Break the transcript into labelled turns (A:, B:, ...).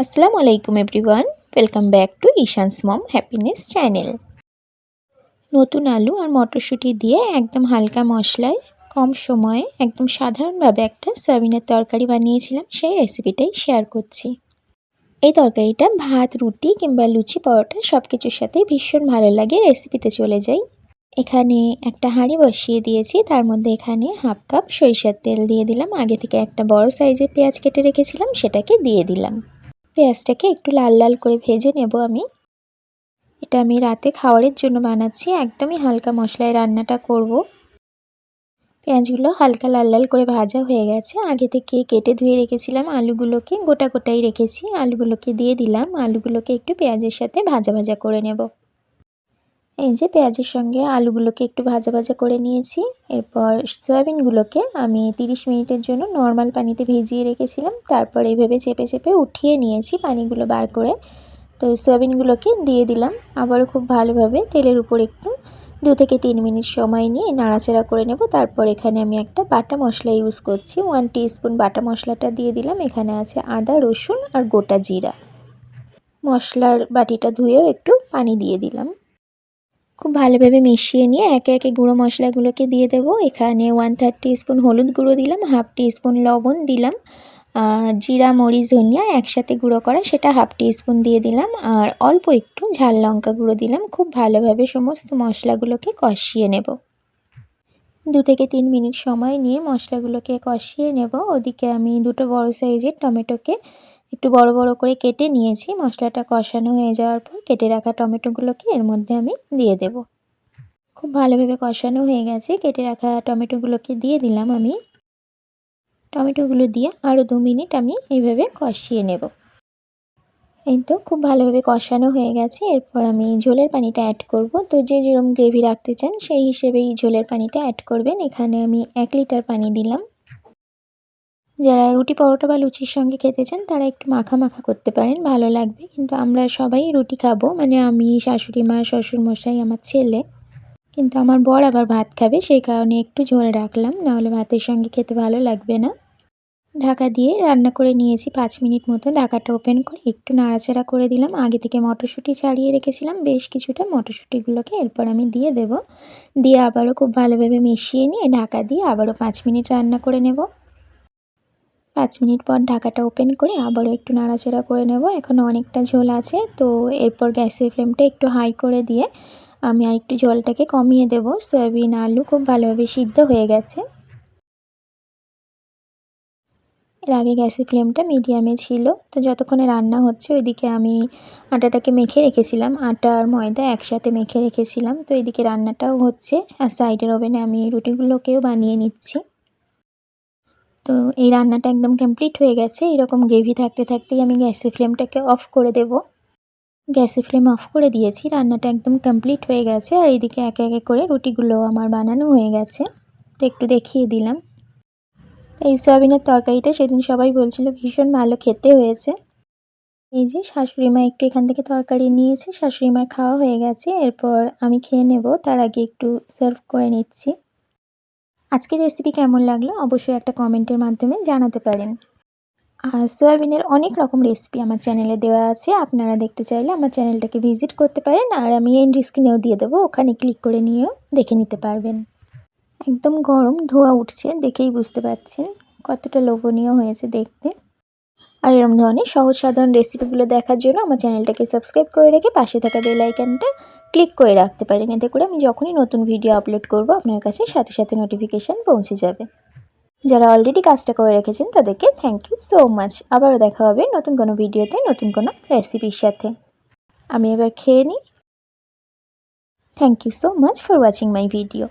A: আসসালামু আলাইকুম everyone, welcome back to Ishan's mom happiness channel. নতুন আলু আর মটরশুঁটি দিয়ে একদম হালকা মশলায় কম সময়ে একদম সাধারণভাবে একটা সয়াবিনের তরকারি বানিয়েছিলাম, সেই রেসিপিটাই শেয়ার করছি। এই তরকারিটা ভাত, রুটি কিংবা লুচি, পরোটা সব কিছুর সাথেই ভীষণ ভালো লাগে। রেসিপিতে চলে যাই। এখানে একটা হাঁড়ি বসিয়ে দিয়েছি, তার মধ্যে এখানে হাফ কাপ সরিষার তেল দিয়ে দিলাম। আগে থেকে একটা বড় সাইজের পেঁয়াজ কেটে রেখেছিলাম, সেটাকে দিয়ে দিলাম। পেঁয়াজটাকে একটু লাল লাল করে ভেজে নেব আমি। এটা আমি রাতে খাওয়ারের জন্য বানাচ্ছি, একদমই হালকা মশলায় রান্নাটা করব। পেঁয়াজগুলো হালকা লাল লাল করে ভাজা হয়ে গেছে। আগে থেকে কেটে ধুয়ে রেখেছিলাম আলুগুলোকে, গোটা গোটাই রেখেছি। আলুগুলোকে দিয়ে দিলাম। আলুগুলোকে একটু পেঁয়াজের সাথে ভাজা ভাজা করে নেব। এই যে পেঁয়াজের সঙ্গে আলুগুলোকে একটু ভাজা ভাজা করে নিয়েছি। এরপর সয়াবিনগুলোকে আমি 30 মিনিটের জন্য নর্মাল পানিতে ভিজিয়ে রেখেছিলাম। তারপর এইভাবে চেপে চেপে উঠিয়ে নিয়েছি পানিগুলো বার করে। তো সয়াবিনগুলোকে দিয়ে দিলাম। আবারও খুব ভালোভাবে তেলের উপর একটু 2 থেকে 3 মিনিট সময় নিয়ে নাড়াচাড়া করে নেব। তারপর এখানে আমি একটা বাটা মশলা ইউজ করছি। 1 টিস্পুন বাটা মশলাটা দিয়ে দিলাম। এখানে আছে আদা, রসুন আর গোটা জিরা। মশলার বাটিটা ধুয়েও একটু পানি দিয়ে দিলাম। খুব ভালোভাবে মিশিয়ে নিয়ে একে একে গুঁড়ো মশলাগুলোকে দিয়ে দেব। এখানে 1/3 টিস্পুন হলুদ গুঁড়ো দিলাম, হাফ টিস্পুন লবণ দিলাম, জিরা, মরিচ, ধনিয়া একসাথে গুঁড়ো করা সেটা হাফ টিস্পুন দিয়ে দিলাম, আর অল্প একটু ঝাল লঙ্কা গুঁড়ো দিলাম। খুব ভালোভাবে সমস্ত মশলাগুলোকে কষিয়ে নেব। 2 থেকে 3 মিনিট সময় নিয়ে মশলাগুলোকে কষিয়ে নেব। ওদিকে আমি দুটো বড় সাইজের টমেটোকে একটু বড় বড় করে কেটে নিয়েছি। মশলাটা কষানো হয়ে যাওয়ার পর কেটে রাখা টমেটোগুলোকে এর মধ্যে আমি দিয়ে দেব। খুব ভালোভাবে কষানো হয়ে গেছে। কেটে রাখা টমেটোগুলোকে দিয়ে দিলাম আমি। টমেটোগুলো দিয়ে আরও 2 মিনিট আমি এইভাবে কষিয়ে নেব। এই তো খুব ভালোভাবে কষানো হয়ে গেছে। এরপর আমি ঝোলের পানিটা অ্যাড করব। তো যে যেরকম গ্রেভি রাখতে চান সেই হিসেবেই ঝোলের পানিটা অ্যাড করবেন। এখানে আমি 1 লিটার পানি দিলাম। যারা রুটি, পরোটা বা লুচির সঙ্গে খেতে চান তারা একটু মাখা মাখা করতে পারেন, ভালো লাগবে। কিন্তু আমরা সবাই রুটি খাবো, মানে আমি, শাশুড়ি মা, শ্বশুরমশাই, আমার ছেলে। কিন্তু আমার বর আবার ভাত খাবে, সেই কারণে একটু ঝোল রাখলাম, নাহলে ভাতের সঙ্গে খেতে ভালো লাগবে না। ঢাকা দিয়ে রান্না করে নিয়েছি 5 মিনিট মতো। ঢাকাটা ওপেন করে একটু নাড়াচাড়া করে দিলাম। আগে থেকে মটরশুঁটি ছাড়িয়ে রেখেছিলাম বেশ কিছুটা, মটরশুঁটিগুলোকে এরপর আমি দিয়ে দেব। দিয়ে আবারও খুব ভালোভাবে মিশিয়ে নিয়ে ঢাকা দিয়ে আবারও 5 মিনিট রান্না করে নেব। 5 মিনিট পর ঢাকাটা ওপেন করে আবারও একটু নাড়াচাড়া করে নেব। এখনও অনেকটা ঝোল আছে, তো এরপর গ্যাসের ফ্লেমটা একটু হাই করে দিয়ে আমি আরেকটু ঝোলটাকে কমিয়ে দেব। সয়াবিন, আলু খুব ভালোভাবে সিদ্ধ হয়ে গেছে। এর আগে গ্যাসের ফ্লেমটা মিডিয়ামে ছিল। তো যতক্ষণে রান্না হচ্ছে ওইদিকে আমি আটাটাকে মেখে রেখেছিলাম। আটা আর ময়দা একসাথে মেখে রেখেছিলাম। তো এদিকে রান্নাটাও হচ্ছে আর সাইডের ওভেনে আমি রুটিগুলোকেও বানিয়ে নিচ্ছি। তো এই রান্নাটা একদম কমপ্লিট হয়ে গেছে। এরকম গ্রেভি থাকতে থাকতেই আমি গ্যাসের ফ্লেমটাকে অফ করে দেব। গ্যাসের ফ্লেম অফ করে দিয়েছি। রান্নাটা একদম কমপ্লিট হয়ে গেছে। আর এদিকে একে একে করে রুটিগুলো আমার বানানো হয়ে গেছে। তো একটু দেখিয়ে দিলাম। এই সয়াবিনের তরকারিটা সেদিন সবাই বলছিল ভীষণ ভালো খেতে হয়েছে। এই যে শাশুড়ি মা একটু এখান থেকে তরকারি নিয়েছে, শাশুড়ি মার খাওয়া হয়ে গেছে। এরপর আমি খেয়ে নেব, তার আগে একটু সার্ভ করে নিচ্ছি। আজকের রেসিপি কেমন লাগলো অবশ্যই একটা কমেন্টের মাধ্যমে জানাতে পারেন। আর সয়াবিনের অনেক রকম রেসিপি আমার চ্যানেলে দেওয়া আছে, আপনারা দেখতে চাইলে আমার চ্যানেলটাকে ভিজিট করতে পারেন। আর আমি এন্ড স্ক্রিনেও দিয়ে দেবো, ওখানে ক্লিক করে নিয়েও দেখে নিতে পারবেন। একদম গরম ধোঁয়া উঠছে, দেখেই বুঝতে পারছেন কতটা লোভনীয় হয়েছে দেখতে। আর এরকম ধরনের সহজ সাধারণ রেসিপিগুলো দেখার জন্য আমার চ্যানেলটাকে সাবস্ক্রাইব করে রেখে পাশে থাকা বেল আইকনটা ক্লিক করে রাখতে পারেন। এতে করে আমি যখনই নতুন ভিডিও আপলোড করব আপনার কাছে সাথে সাথে নোটিফিকেশান পৌঁছে যাবে। যারা অলরেডি কাজটা করে রেখেছেন তাদেরকে থ্যাংক ইউ সো মাচ। আবারও দেখা হবে নতুন কোনো ভিডিওতে নতুন কোনো রেসিপির সাথে। আমি এবার খেয়ে নিই। Thank you so much for watching my video.